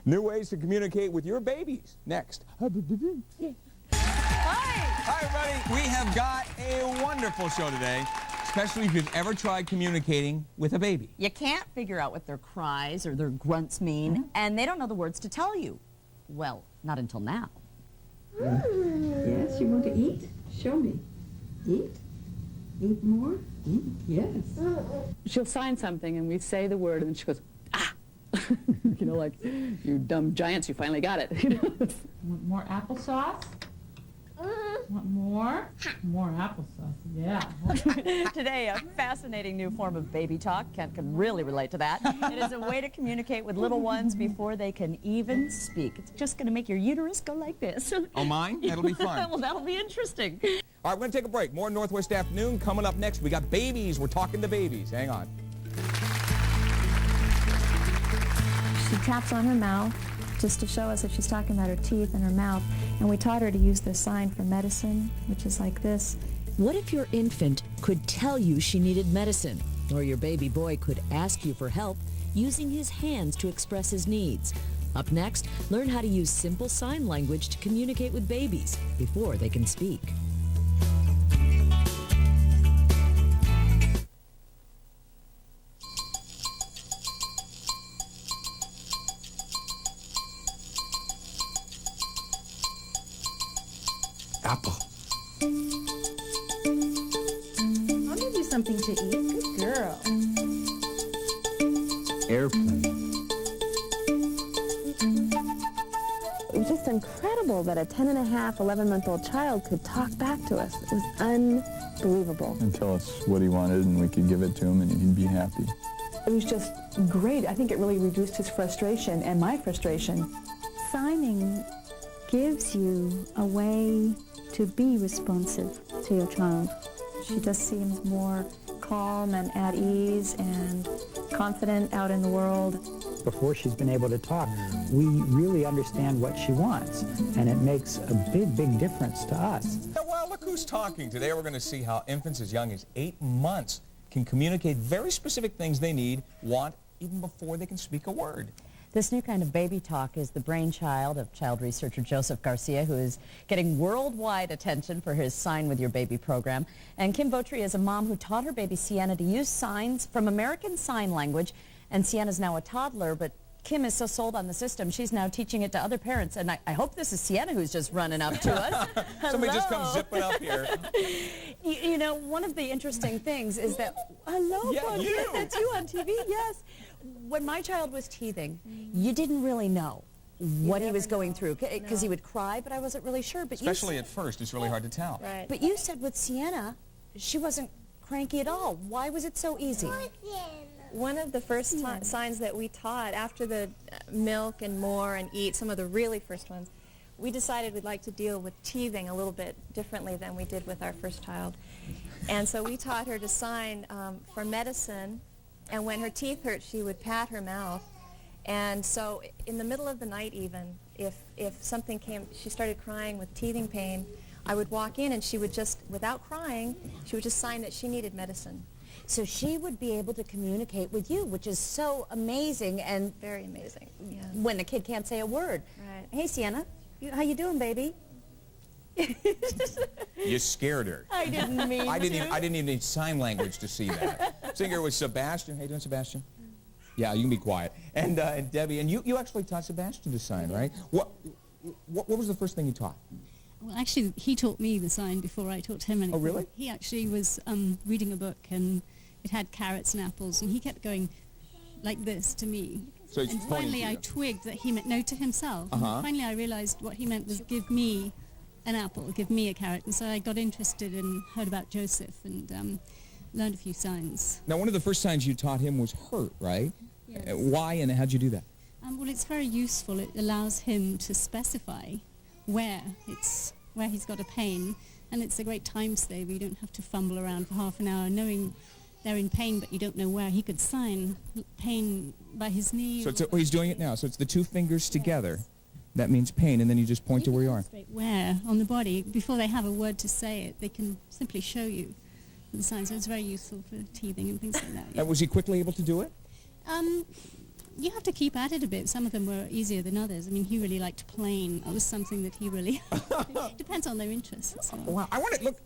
New ways to communicate with your babies. Next. Hi, everybody. We have got a wonderful show today, especially if you've ever tried communicating with a baby. You can't figure out what their cries or their grunts mean, and they don't know the words to tell you. Well, not until now. Yes, you want to eat? Show me. Eat? Eat more? Eat, yes. She'll sign something and we say the word and then she goes, ah! You know, like, you dumb giants, you finally got it. You know? Want more applesauce? Want more? More applesauce, yeah. Today, a fascinating new form of baby talk. Kent can really relate to that. It is a way to communicate with little ones before they can even speak. It's just going to make your uterus go like this. Oh, mine? That'll be fun. Well, that'll be interesting. All right, we're going to take a break. More Northwest Afternoon coming up next. We got babies. We're talking to babies. Hang on. She taps on her mouth just to show us that she's talking about her teeth and her mouth. And we taught her to use the sign for medicine, which is like this. What if your infant could tell you she needed medicine, or your baby boy could ask you for help using his hands to express his needs? Up next, learn how to use simple sign language to communicate with babies before they can speak. Apple. I'll give you something to eat. Good girl. Airplane. It was just incredible that a 10-and-a-half, 11-month-old child could talk back to us. It was unbelievable. And tell us what he wanted, and we could give it to him, and he'd be happy. It was just great. I think it really reduced his frustration and my frustration. Signing gives you a way to be responsive to your child. She just seems more calm and at ease and confident out in the world. Before she's been able to talk, we really understand what she wants, and it makes a big, big difference to us. Well, look who's talking. Today we're going to see how infants as young as 8 months can communicate very specific things they need, want, even before they can speak a word. This new kind of baby talk is the brainchild of child researcher Joseph Garcia, who is getting worldwide attention for his Sign with Your Baby program. And Kim Votri is a mom who taught her baby Sienna to use signs from American Sign Language. And Sienna's now a toddler, but Kim is so sold on the system, she's now teaching it to other parents. And I hope this is Sienna who's just running up to us. Somebody just comes zipping up here. You know, one of the interesting things is that, hello, Yeah, Bud, you. that's you on TV, yes. When my child was teething, you didn't really know what he was going through, because he would cry, but I wasn't really sure. But Especially at first, it's really hard to tell. Right. But you said with Sienna, she wasn't cranky at all. Why was it so easy? One of the first signs that we taught after the milk and more and eat, some of the really first ones, we decided we'd like to deal with teething a little bit differently than we did with our first child. And so we taught her to sign for medicine, and when her teeth hurt, she would pat her mouth. And so in the middle of the night even, if something came, she started crying with teething pain, I would walk in and she would just, without crying, she would just sign that she needed medicine. So she would be able to communicate with you, which is so amazing and very amazing. Yeah. When a kid can't say a word. Right. Hey, Sienna, how you doing, baby? You scared her. I didn't mean I didn't even need sign language to see that. Sitting here with Sebastian. How you doing, Sebastian? Yeah, you can be quiet. And Debbie, and you actually taught Sebastian to sign, right? What was the first thing you taught? Well, actually, he taught me the sign before I taught him anything. Oh, really? He actually was reading a book, and it had carrots and apples, and he kept going like this to me. So he's and pointing finally, to you. I twigged that he meant no to himself. And finally, I realized what he meant was give me an apple, give me a carrot. And so I got interested and heard about Joseph and learned a few signs. Now, one of the first signs you taught him was hurt, right? Yes. Why and how'd you do that? Well, it's very useful. It allows him to specify where he's got a pain, and it's a great time saver. You don't have to fumble around for half an hour knowing they're in pain, but you don't know where. He could sign pain by his knee. So he's doing it now. So it's the two fingers together. That means pain, and then you just point to where you are. Where on the body, before they have a word to say it, they can simply show you the signs. So it's very useful for teething and things like that. Yeah. And was he quickly able to do it? you have to keep at it a bit. Some of them were easier than others. I mean, he really liked playing. It was something that he really depends on their interests. So. Wow, I want to look.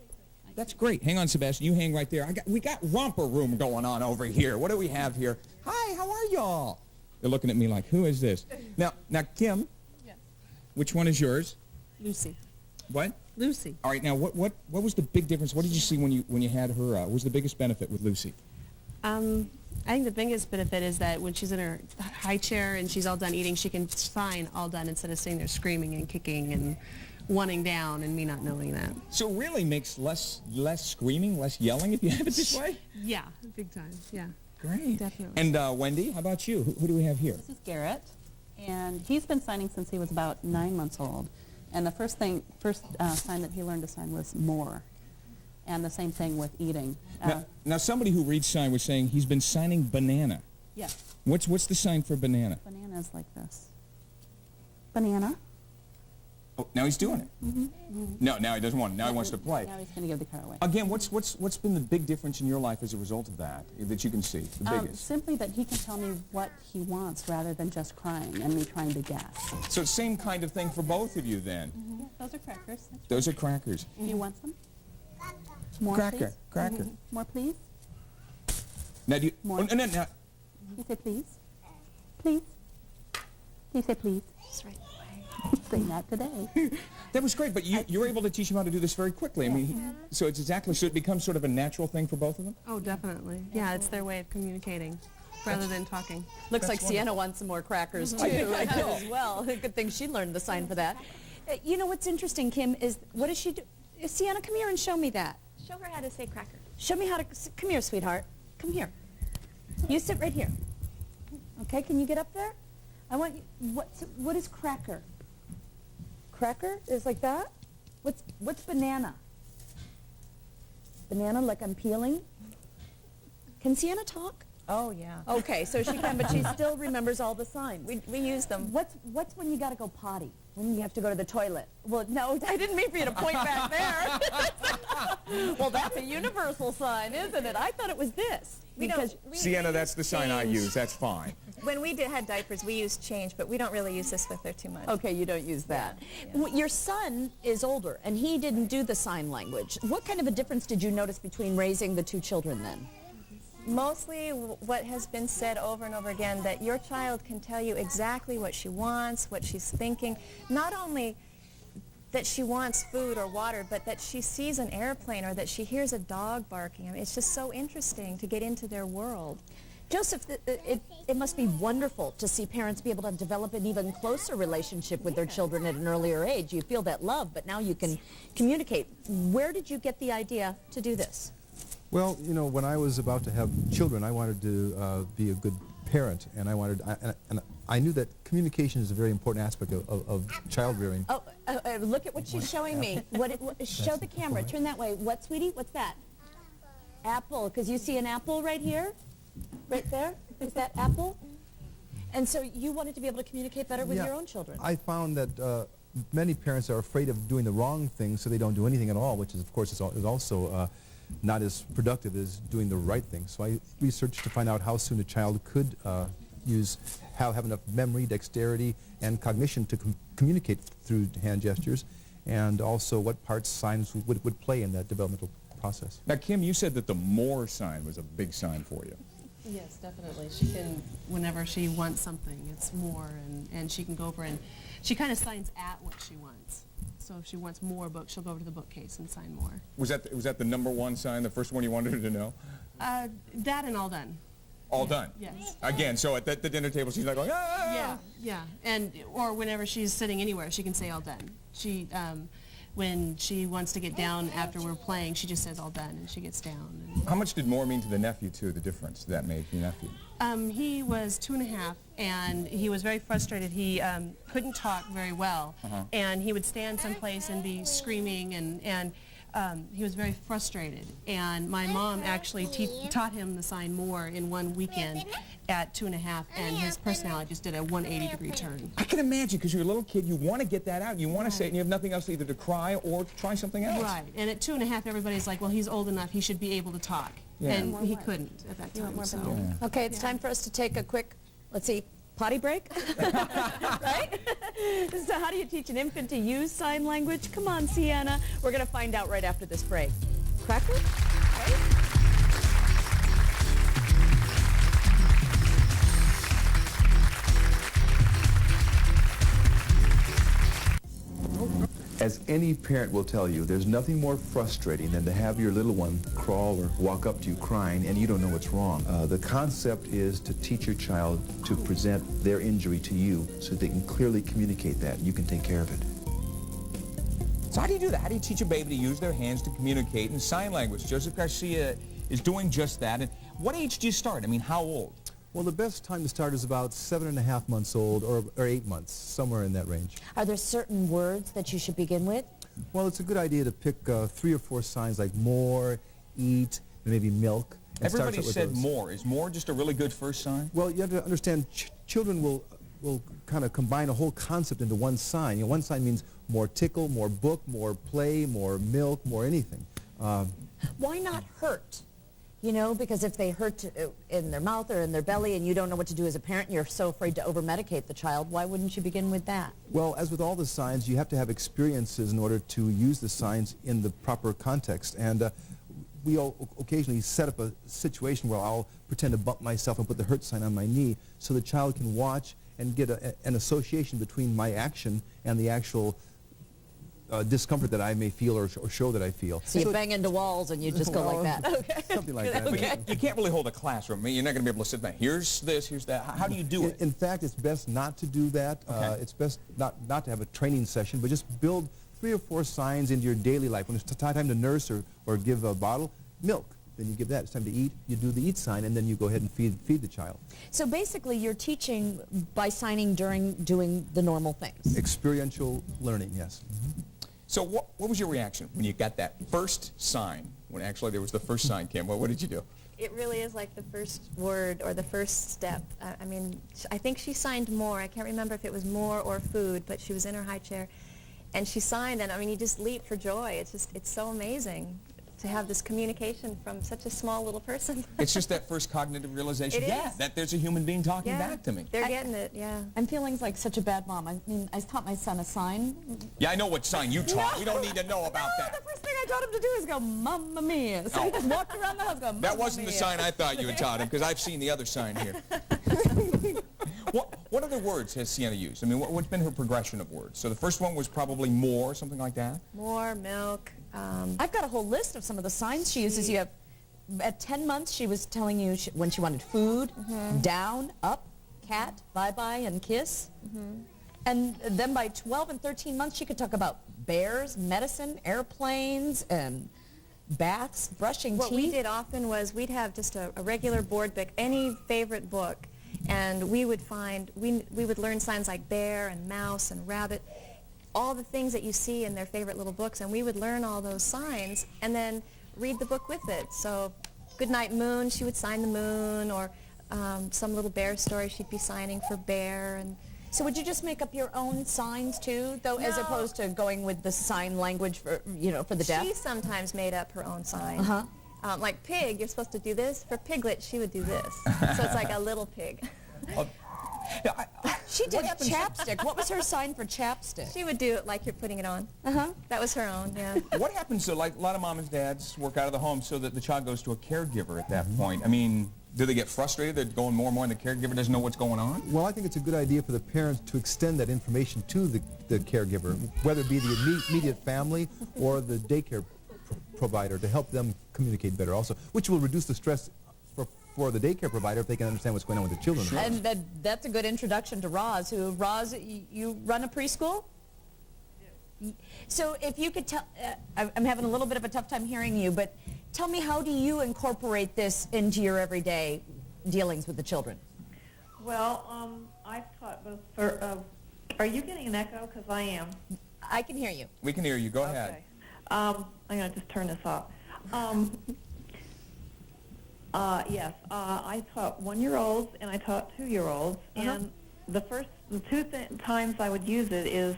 That's great. Hang on, Sebastian. You hang right there. We got romper room going on over here. What do we have here? Hi, how are y'all? They're looking at me like, who is this? Now, Kim. Yes. Which one is yours? Lucy. What? Lucy. All right. Now, what was the big difference? What did you see when you had her? What was the biggest benefit with Lucy? I think the biggest benefit is that when she's in her high chair and she's all done eating, she can sign all done instead of sitting there screaming and kicking and wanting down and me not knowing that. So it really makes less screaming, less yelling if you have it this way? Yeah, big time, yeah. Great. Definitely. And Wendy, how about you? Who do we have here? This is Garrett, and he's been signing since he was about 9 months old. And the first sign that he learned to sign was more. And the same thing with eating. Now, somebody who reads sign was saying he's been signing banana. Yes. What's the sign for banana? Banana is like this. Banana. Oh, now he's doing it. No, now he doesn't want it. Now he wants to play. Now he's going to give the car away. Again, what's been the big difference in your life as a result of that you can see? The biggest. Simply that he can tell me what he wants rather than just crying and me trying to guess. So same kind of thing for both of you then. Yeah, those are crackers. That's Those are crackers. Do you want some? More, Cracker. please? More, please? Now do you? More. Oh, no. You say please? Please? You say please? Just right Say that today. That was great, but you're able to teach him how to do this very quickly. I mean, so it becomes sort of a natural thing for both of them? Oh, definitely. Yeah, it's their way of communicating rather than talking. Looks like Sienna wants some more crackers, too, as well. Good thing she learned the sign for that. You know what's interesting, Kim, is what does she do? Sienna, come here and show me that. Show her how to say cracker. Show me how to, come here, sweetheart. Come here. You sit right here. Okay, can you get up there? I want you, what is cracker? Cracker is like that? What's banana? Banana like I'm peeling? Can Sienna talk? Oh, yeah. Okay, so she can, but she still remembers all the signs. We use them. What's when you got to go potty? When you have to go to the toilet? Well, no, I didn't mean for you to point back there. Well, that's a universal sign, isn't it? I thought it was this. Sienna, that's the sign I use. That's fine. When we had diapers, we used change, but we don't really use this with her too much. Okay, you don't use that. Yeah. Your son is older, and he didn't do the sign language. What kind of a difference did you notice between raising the two children then? Mostly what has been said over and over again, that your child can tell you exactly what she wants, what she's thinking. Not only that she wants food or water, but that she sees an airplane or that she hears a dog barking. I mean, it's just so interesting to get into their world. Joseph, it must be wonderful to see parents be able to develop an even closer relationship with their children at an earlier age. You feel that love, but now you can communicate. Where did you get the idea to do this? Well, you know, when I was about to have children, I wanted to be a good parent, and I knew that communication is a very important aspect of child rearing. Oh, look at what she's showing me. Show the camera. Turn that way. What, sweetie? What's that? Apple. Because you see an apple right here? Right there? Is that apple? And so you wanted to be able to communicate better with your own children. I found that many parents are afraid of doing the wrong thing, so they don't do anything at all, which is, of course, is also not as productive as doing the right thing. So I researched to find out how soon a child could have enough memory, dexterity, and cognition to communicate through hand gestures, and also what parts signs would play in that developmental process. Now, Kim, you said that the more sign was a big sign for you. Yes, definitely. She can, whenever she wants something, it's more, and she can go over and she kind of signs at what she wants. So if she wants more books, she'll go over to the bookcase and sign more. Was that the number one sign, the first one you wanted her to know? That and all done. All done? Yes. Again, so at the dinner table, she's like going, ah! Yeah, yeah. Or whenever she's sitting anywhere, she can say all done. She, when she wants to get down after we're playing, she just says all done, and she gets down. How much did more mean to the nephew, too, the difference that made to your nephew? He was 2.5, and he was very frustrated. He couldn't talk very well, and he would stand someplace and be screaming, and he was very frustrated. And my mom actually taught him the sign more in one weekend at 2.5, and his personality just did a 180-degree turn. I can imagine, because you're a little kid, you want to get that out, you want to say it, and you have nothing else either to cry or to try something else. Right, and at 2.5, everybody's like, well, he's old enough, he should be able to talk. Yeah. And he couldn't at that time. Okay, it's time for us to take a quick, let's see, Potty break? Right? So how do you teach an infant to use sign language? Come on, Sienna. We're going to find out right after this break. Cracker? Right? As any parent will tell you, there's nothing more frustrating than to have your little one crawl or walk up to you crying and you don't know what's wrong. The concept is to teach your child to present their injury to you so they can clearly communicate that and you can take care of it. So how do you do that? How do you teach a baby to use their hands to communicate in sign language? Joseph Garcia is doing just that. And what age do you start? I mean, how old? Well, the best time to start is about 7.5 months old or 8 months, somewhere in that range. Are there certain words that you should begin with? Well, it's a good idea to pick 3 or 4 signs like more, eat, and maybe milk. And Everybody said those. more. Is more just a really good first sign? Well, you have to understand children will kind of combine a whole concept into one sign. You know, one sign means more tickle, more book, more play, more milk, more anything. Why not hurt? You know, because if they hurt in their mouth or in their belly and you don't know what to do as a parent and you're so afraid to over-medicate the child, why wouldn't you begin with that? Well, as with all the signs, you have to have experiences in order to use the signs in the proper context. And we occasionally set up a situation where I'll pretend to bump myself and put the hurt sign on my knee so the child can watch and get an association between my action and the actual discomfort that I may feel or show that I feel. So you bang into walls and you just go like that. Okay. Something like that. Okay. You can't really hold a classroom. I mean, you're not going to be able to sit there. Here's this, here's that. How do you do it? In fact, it's best not to do that. Okay. It's best not to have a training session, but just build 3 or 4 signs into your daily life. When it's time to nurse or give a bottle, milk. Then you give that. It's time to eat. You do the eat sign, and then you go ahead and feed the child. So basically, you're teaching by signing during doing the normal things. Experiential learning, yes. Mm-hmm. So what was your reaction when you got that first sign, when actually there was the first sign, Kim? What did you do? It really is like the first word or the first step. I mean, I think she signed more. I can't remember if it was more or food, but she was in her high chair. And she signed, and I mean, you just leap for joy. It's so amazing to have this communication from such a small little person. It's just that first cognitive realization, that there's a human being talking back to me. They're getting it, yeah. I'm feeling like such a bad mom. I mean, I taught my son a sign. Yeah, I know what sign you taught. We don't need to know about that. The first thing I taught him to do is go, Mamma Mia. So he just walked around the house going, Mamma That wasn't Mia. the sign I thought you had taught him, because I've seen the other sign here. What other words has Sienna used? I mean, what's been her progression of words? So the first one was probably more, something like that? More, milk. I've got a whole list of some of the signs she uses. You have, at 10 months, she was telling you when she wanted food, down, up, cat, bye-bye, and kiss. And then by 12 and 13 months, she could talk about bears, medicine, airplanes, and baths, brushing What teeth. we did often was we'd have just a regular board book, any favorite book, and we would learn signs like bear and mouse and rabbit, all the things that you see in their favorite little books, and we would learn all those signs and then read the book with it. So Goodnight Moon, she would sign the moon, or some little bear story she'd be signing for bear. And so would you just make up your own signs too, though, as opposed to going with the sign language for, for the deaf? She sometimes made up her own sign. Like pig, you're supposed to do this. For piglet, she would do this. So it's like a little pig. She did chapstick. What was her sign for chapstick? She would do it like you're putting it on. That was her own, yeah. What happens to, like, a lot of moms and dads work out of the home so that the child goes to a caregiver at that point? I mean, do they get frustrated? They're going more and more and the caregiver doesn't know what's going on? Well, I think it's a good idea for the parents to extend that information to the caregiver, whether it be the immediate family or the daycare provider, to help them communicate better also, which will reduce the stress for the daycare provider if they can understand what's going on with the children. And that's a good introduction to Roz. Roz, you run a preschool? So if you could tell, I'm having a little bit of a tough time hearing you, but tell me, how do you incorporate this into your everyday dealings with the children? Well, I've taught both are you getting an echo? Because I am. I can hear you. We can hear you. Go ahead. I'm going to just turn this off. Yes, I taught 1-year-olds and I taught 2-year-olds, and the two times I would use it is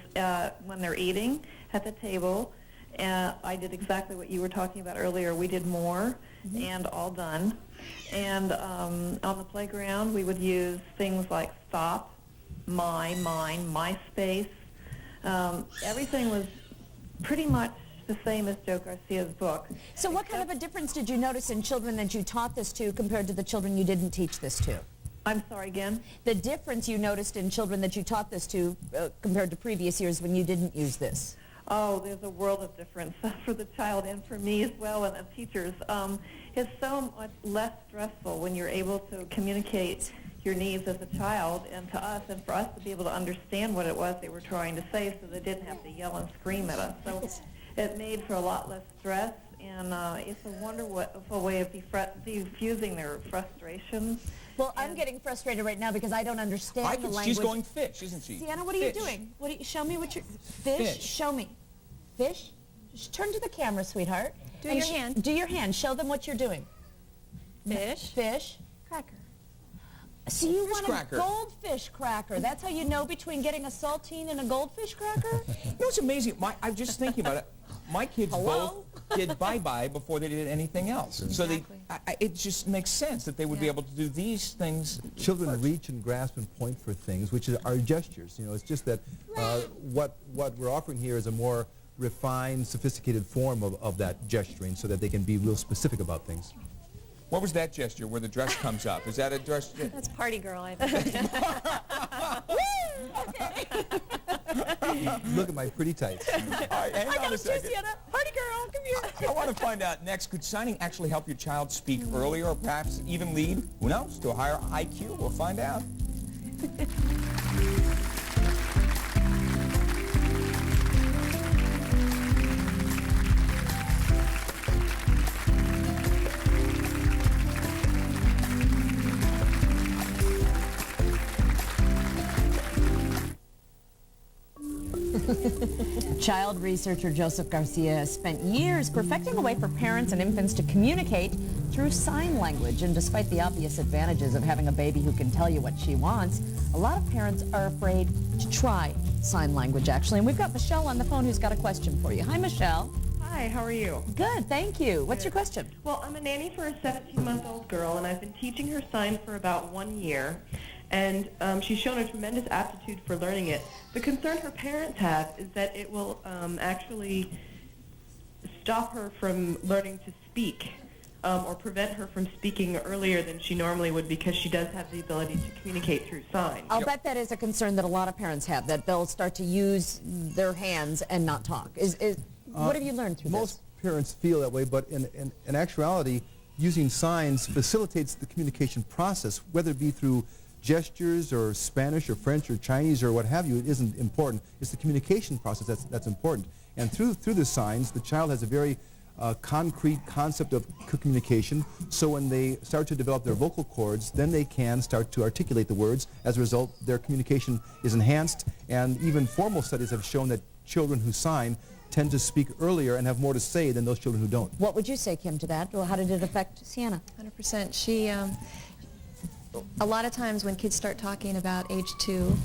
when they're eating at the table, I did exactly what you were talking about earlier. We did more and all done. And on the playground, we would use things like stop, my, mine, my space. Everything was pretty much the same as Joe Garcia's book. So what kind of a difference did you notice in children that you taught this to compared to the children you didn't teach this to? I'm sorry, again? The difference you noticed in children that you taught this to compared to previous years when you didn't use this? Oh, there's a world of difference for the child and for me as well, and the teachers. It's so much less stressful when you're able to communicate your needs as a child and to us, and for us to be able to understand what it was they were trying to say so they didn't have to yell and scream at us. So it made for a lot less stress, and it's a wonderful way of diffusing their frustration. Well, I'm getting frustrated right now because I don't understand the language. She's going fish, isn't she? Sienna, what are you doing? Show me what you're... Fish? Show me. Fish? Just turn to the camera, sweetheart. Do your hand. Do your hand. Show them what you're doing. Fish. Fish. Cracker. So you want cracker. a goldfish cracker. That's how you know between getting a saltine and a goldfish cracker? You know, it's amazing. I'm just thinking about it. My kids both did bye-bye before they did anything else. Exactly. So it just makes sense that they would be able to do these things. Children reach and grasp and point for things, which are gestures. You know, it's just that what we're offering here is a more refined, sophisticated form of that gesturing so that they can be real specific about things. What was that gesture where the dress comes up? Is that a dress? That's party girl, I think. Look at my pretty tights. All right, hang on a second. Party girl, come here. I want to find out next, could signing actually help your child speak earlier or perhaps even lead, who knows, to a higher IQ? We'll find out. Child researcher Joseph Garcia has spent years perfecting a way for parents and infants to communicate through sign language. And despite the obvious advantages of having a baby who can tell you what she wants, a lot of parents are afraid to try sign language, actually. And we've got Michelle on the phone who's got a question for you. Hi, Michelle. Hi, how are you? Good, thank you. What's your question? Well, I'm a nanny for a 17-month-old girl, and I've been teaching her sign for about 1 year. And she's shown a tremendous aptitude for learning it. The concern her parents have is that it will actually stop her from learning to speak or prevent her from speaking earlier than she normally would because she does have the ability to communicate through signs. I'll bet that is a concern that a lot of parents have, that they'll start to use their hands and not talk. What have you learned through Most parents feel that way, but in actuality, using signs facilitates the communication process, whether it be through gestures or Spanish or French or Chinese or what have you. It isn't important. It's the communication process that's important. And through the signs, the child has a very concrete concept of communication. So when they start to develop their vocal cords, then they can start to articulate the words. As a result, their communication is enhanced. And even formal studies have shown that children who sign tend to speak earlier and have more to say than those children who don't. What would you say, Kim, to that? Well, how did it affect Sienna? 100%. She, a lot of times when kids start talking about age 2,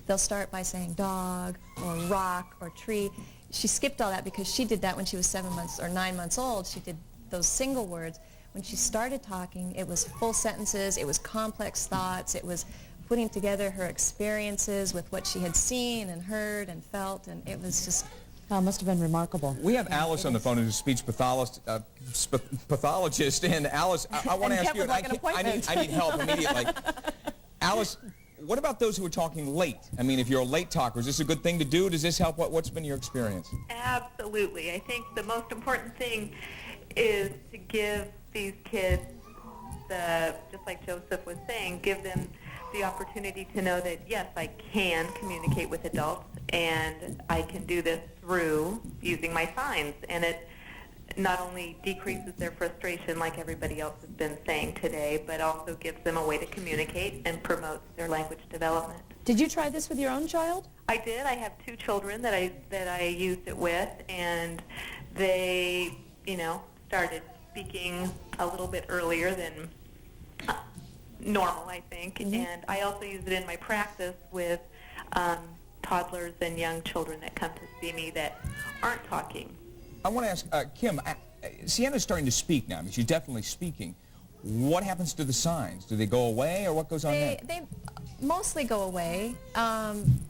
they'll start by saying dog or rock or tree. She skipped all that because she did that when she was 7 months or 9 months old. She did those single words. When she started talking, it was full sentences, it was complex thoughts, it was putting together her experiences with what she had seen and heard and felt, and it was just... Oh, it must have been remarkable. We have Alice on the phone, who's a speech pathologist, and Alice, I want to ask you, I need help immediately. Alice, what about those who are talking late? I mean, if you're a late talker, is this a good thing to do? Does this help? What's been your experience? Absolutely. I think the most important thing is to give these kids just like Joseph was saying, give them the opportunity to know that, yes, I can communicate with adults, and I can do this through using my signs. And it not only decreases their frustration, like everybody else has been saying today, but also gives them a way to communicate and promotes their language development. Did you try this with your own child? I did. I have 2 children that I used it with, and they, started speaking a little bit earlier than normal, I think. Mm-hmm. And I also use it in my practice with toddlers and young children that come to see me that aren't talking I want to ask, Kim, Sienna's starting to speak now. I mean, she's definitely speaking. What happens to the signs? Do they go away, or what goes on there? They mostly go away.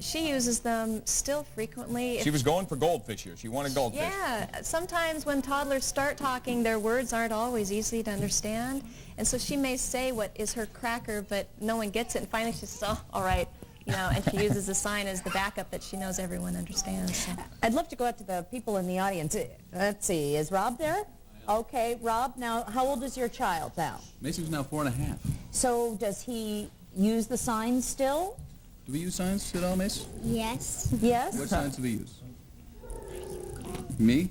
She uses them still frequently. She was going for goldfish here. She wanted goldfish. Yeah, sometimes when toddlers start talking, their words aren't always easy to understand. And so she may say what is her cracker, but no one gets it. And finally she says, oh, all right. You know, and she uses the sign as the backup that she knows everyone understands. So. I'd love to go out to the people in the audience. Let's see, is Rob there? Okay, Rob, now how old is your child now? Mason's now 4.5. So does he use the signs still? Do we use signs at all, Mace? Yes. Yes? What signs do we use? Me?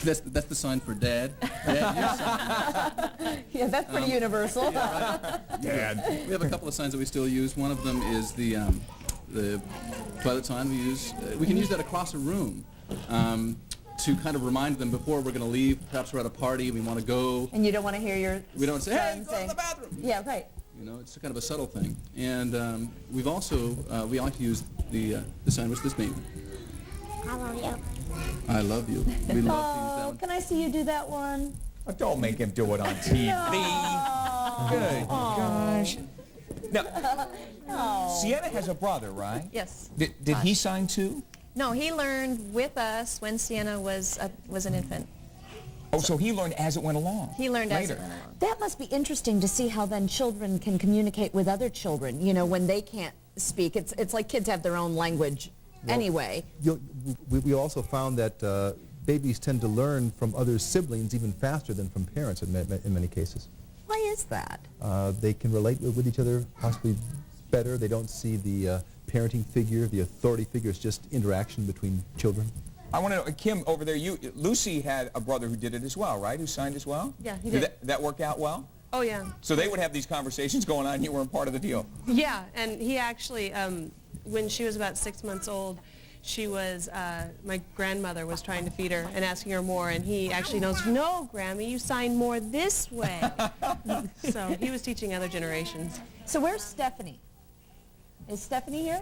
That's the sign for Dad. Dad, use signs. Yeah, that's pretty universal. Yeah, right. Dad. We have a couple of signs that we still use. One of them is the toilet sign we use. We can use that across a room to kind of remind them before we're going to leave. Perhaps we're at a party, we want to go. And you don't want to hear your We don't say, hey, go saying, to the bathroom. Yeah, right. You know, it's kind of a subtle thing. And we've also, we like to use the sign, what's this mean? I love you. I love you. We love to use that one. Can I see you do that one? Oh, don't make him do it on TV. No. Good gosh. Now, Oh. Sienna has a brother, right? Yes. Did he sign too? No, he learned with us when Sienna was an infant. Oh, so he learned as it went along. He learned as later. it went along. That must be interesting to see how then children can communicate with other children, you know, when they can't speak. It's like kids have their own language anyway. We also found that babies tend to learn from other siblings even faster than from parents in many cases. Why is that? They can relate with each other possibly better. They don't see the parenting figure, the authority figure. It's just interaction between children. I want to know, Kim, over there, Lucy had a brother who did it as well, right? Who signed as well? Yeah, he did. That work out well? Oh, yeah. So they would have these conversations going on, and you weren't part of the deal. Yeah, and he actually, when she was about 6 months old, she was, my grandmother was trying to feed her and asking her more, and he actually knows, no, Grammy, you sign more this way. So he was teaching other generations. So where's Stephanie? Is Stephanie here?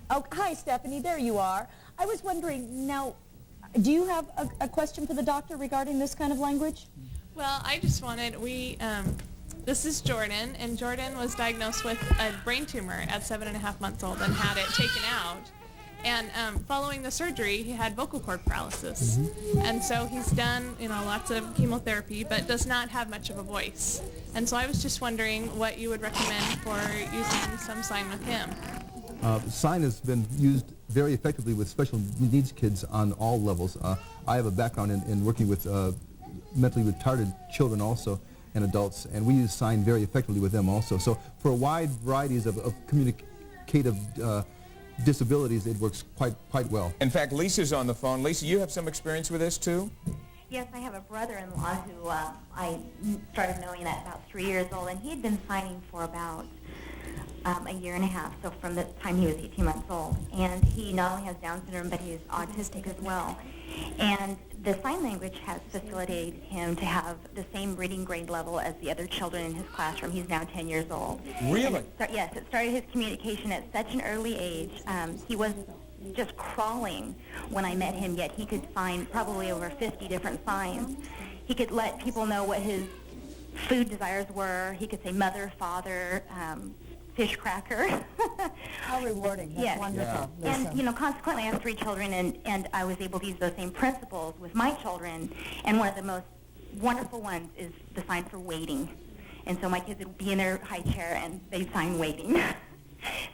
Oh, hi, Stephanie. There you are. I was wondering, now, do you have a question for the doctor regarding this kind of language? Well, I just wanted, this is Jordan, and Jordan was diagnosed with a brain tumor at 7.5 months old and had it taken out. And following the surgery, he had vocal cord paralysis. And so he's done, you know, lots of chemotherapy, but does not have much of a voice. And so I was just wondering what you would recommend for using some sign with him. Sign has been used very effectively with special needs kids on all levels. I have a background in working with mentally retarded children also and adults, and we use sign very effectively with them also. So for a wide varieties of communicative disabilities, it works quite well. In fact, Lisa's on the phone. Lisa, you have some experience with this too? Yes, I have a brother-in-law who I started knowing at about 3 years old, and he had been signing for about a year and a half, so from the time he was 18 months old. And he not only has Down syndrome, but he's autistic as well. And the sign language has facilitated him to have the same reading grade level as the other children in his classroom. He's now 10 years old. Really? Yes, it started his communication at such an early age. He was just crawling when I met him, yet he could find probably over 50 different signs. He could let people know what his food desires were. He could say mother, father, fish cracker. How rewarding. That's wonderful. Yeah. And, you know, consequently, I have 3 children, and I was able to use those same principles with my children. And one of the most wonderful ones is the sign for waiting. And so my kids would be in their high chair, and they'd sign waiting.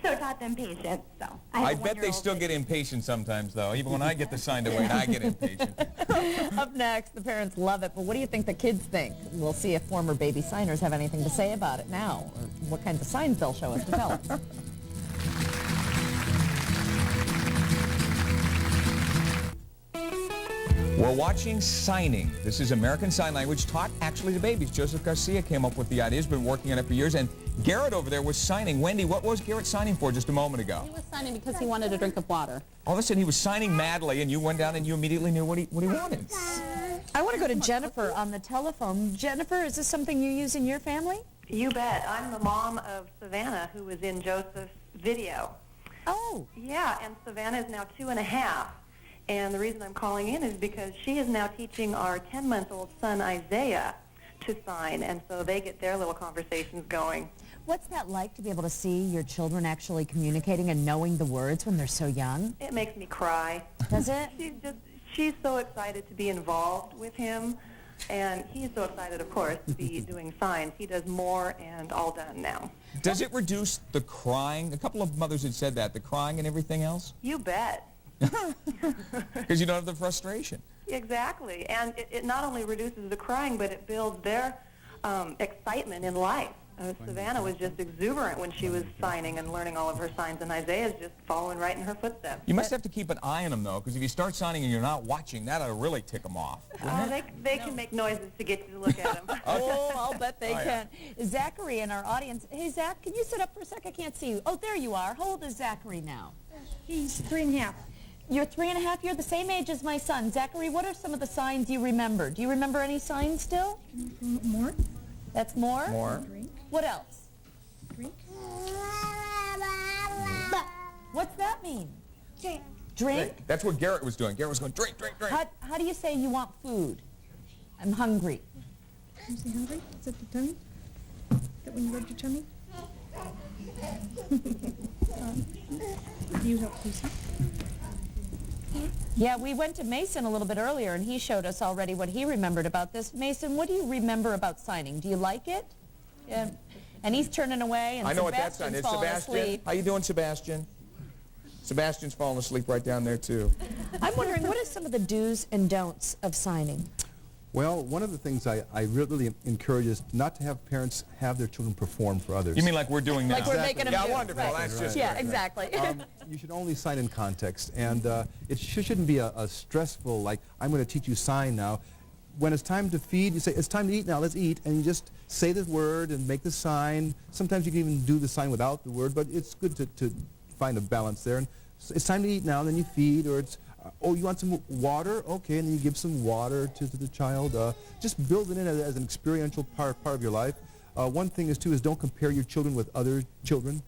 So it taught them patience. So I bet they still get impatient sometimes, though. Even when I get the sign to wait, I get impatient. Up next, the parents love it, but what do you think the kids think? We'll see if former baby signers have anything to say about it now, or what kinds of signs they'll show us to tell us. We're watching signing. This is American Sign Language taught actually to babies. Joseph Garcia came up with the idea. He's been working on it for years. And Garrett over there was signing. Wendy, what was Garrett signing for just a moment ago? He was signing because he wanted a drink of water. All of a sudden he was signing madly, and you went down and you immediately knew what he wanted. I want to go to Jennifer on the telephone. Jennifer, is this something you use in your family? You bet. I'm the mom of Savannah, who was in Joseph's video. Oh. Yeah, and Savannah is now 2.5. And the reason I'm calling in is because she is now teaching our 10-month-old son, Isaiah, to sign, and so they get their little conversations going. What's that like to be able to see your children actually communicating and knowing the words when they're so young? It makes me cry. Does it? She's so excited to be involved with him, and he's so excited, of course, to be doing signs. He does more and all done now. Does it reduce the crying? A couple of mothers had said that, the crying and everything else? You bet. Because you don't have the frustration. Exactly. And it not only reduces the crying, but it builds their excitement in life. Savannah was just exuberant when she was signing and learning all of her signs, and Isaiah's just following right in her footsteps. You must have to keep an eye on them, though, because if you start signing and you're not watching, that'll really tick them off. They can make noises to get you to look at them. Oh, I'll bet they can. Zachary in our audience. Hey, Zach, can you sit up for a sec? I can't see you. Oh, there you are. How old is Zachary now? He's 3.5. You're 3.5? You're the same age as my son. Zachary, what are some of the signs you remember? Do you remember any signs still? More. That's more? More. Drink. What else? Drink. What's that mean? Drink. Drink? That's what Garrett was doing. Garrett was going, drink, drink, drink. How do you say you want food? I'm hungry. You say hungry? Is that the tummy? Is that when you rub your tummy? Do you help Lucy? Yeah, we went to Mason a little bit earlier, and he showed us already what he remembered about this. Mason, what do you remember about signing? Do you like it? Yeah. And he's turning away, and I know what that sign is. falling Sebastian, asleep. how you doing, Sebastian? Sebastian's falling asleep right down there, too. I'm wondering, what are some of the do's and don'ts of signing? Well, one of the things I really encourage is not to have parents have their children perform for others. You mean like we're doing now? Like we're making them Yeah, do. wonderful. Right. That's just Yeah, exactly. You should only sign in context, and it shouldn't be a stressful, like, I'm going to teach you sign now. When it's time to feed, you say, it's time to eat now, let's eat, and you just say the word and make the sign. Sometimes you can even do the sign without the word, but it's good to find a balance there. And it's time to eat now, and then you feed, or it's, oh, you want some water? Okay, and then you give some water to the child. Just build it in as an experiential part of your life. One thing is, too, is don't compare your children with other children.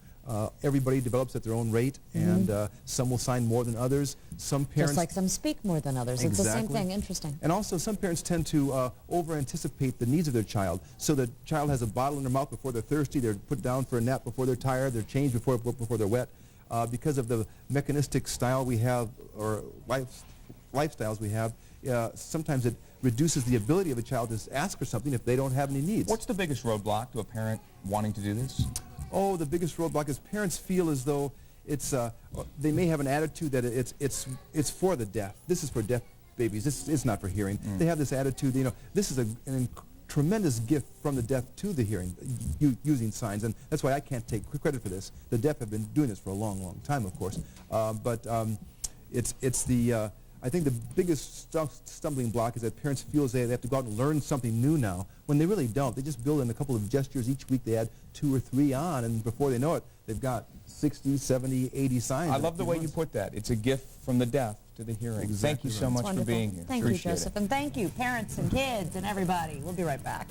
Everybody develops at their own rate, and some will sign more than others. Some parents... Just like some speak more than others. Exactly. It's the same thing. Interesting. And also, some parents tend to over-anticipate the needs of their child. So the child has a bottle in their mouth before they're thirsty, they're put down for a nap before they're tired, they're changed before they're wet. Because of the mechanistic style we have, or lifestyles we have, sometimes it reduces the ability of a child to ask for something if they don't have any needs. What's the biggest roadblock to a parent wanting to do this? Oh, the biggest roadblock is parents feel as though it's, they may have an attitude that it's for the deaf. This is for deaf babies. This is not for hearing. They have this attitude, you know, this is an tremendous gift from the deaf to the hearing, using signs, and that's why I can't take credit for this. The deaf have been doing this for a long, long time, of course. I think the biggest stumbling block is that parents feel as they have to go out and learn something new now, when they really don't. They just build in a couple of gestures each week. They add 2 or 3 on, and before they know it, they've got 60, 70, 80 signs. I love the way you put that. It's a gift from the deaf to the hearing. Exactly. Thank you so much for being here. Thank Appreciate you, Joseph. it. And thank you, parents and kids and everybody. We'll be right back.